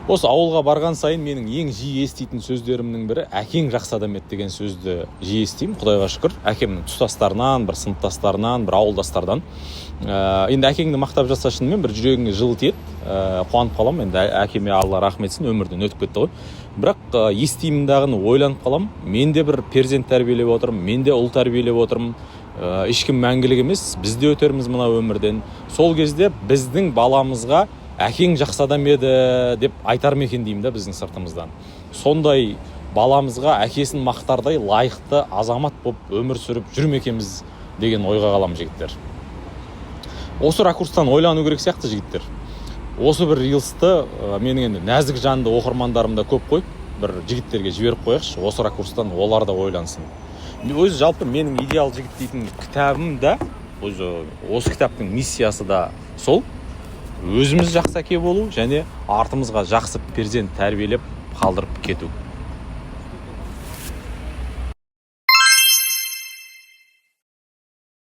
Осы ауылға барған сайын менің ең жиі еститін сөздерімнің бірі әкең жақсы адам еді деген сөзді жиі естимін, Құдайға шүкір. Әкемнің тұстастарынан, бір сыныптастарынан, бір ауылдастардан. Енді әкеңді мақтап жатса шынымен бір жүрегіңе жылы тиеді, қуанып қаламын. Енді әкеме Алла рахмет етсін, өмірден өтіп кетті ғой. Бірақ естимін дағыны ойланып қаламын. Мен де бір перзент тәрбиелеп отырмын, мен де ұл тәрбиелеп отырмын. Ешкім мәңгілік емес, біз де өтерміз мына өмірден. Сол кезде біздің баламызға әкең жақсы адам еді деп айтар ма екен деймін да біздің сыртымыздан. Сондай баламызға әкесін мақтардай лайықты азамат болып өмір сүріп жүрме екенбіз деген ойға қалам жігіттер. Осы ракурстан ойлану керек сияқты жігіттер. Осы бір рилсті менің енді нәзік жанды оқырмандарымда көп қой, бір жігіттерге жіберіп қояқшы, осы ракурстан олар да ойлансын. Өзі жалпы менің идеал жігіт дейтін кітабым да, осы кітаптың миссиясы да сол. Өзіміз жақсы әке болу және артымызға жақсы перзент тәрбиелеп қалдырып кету.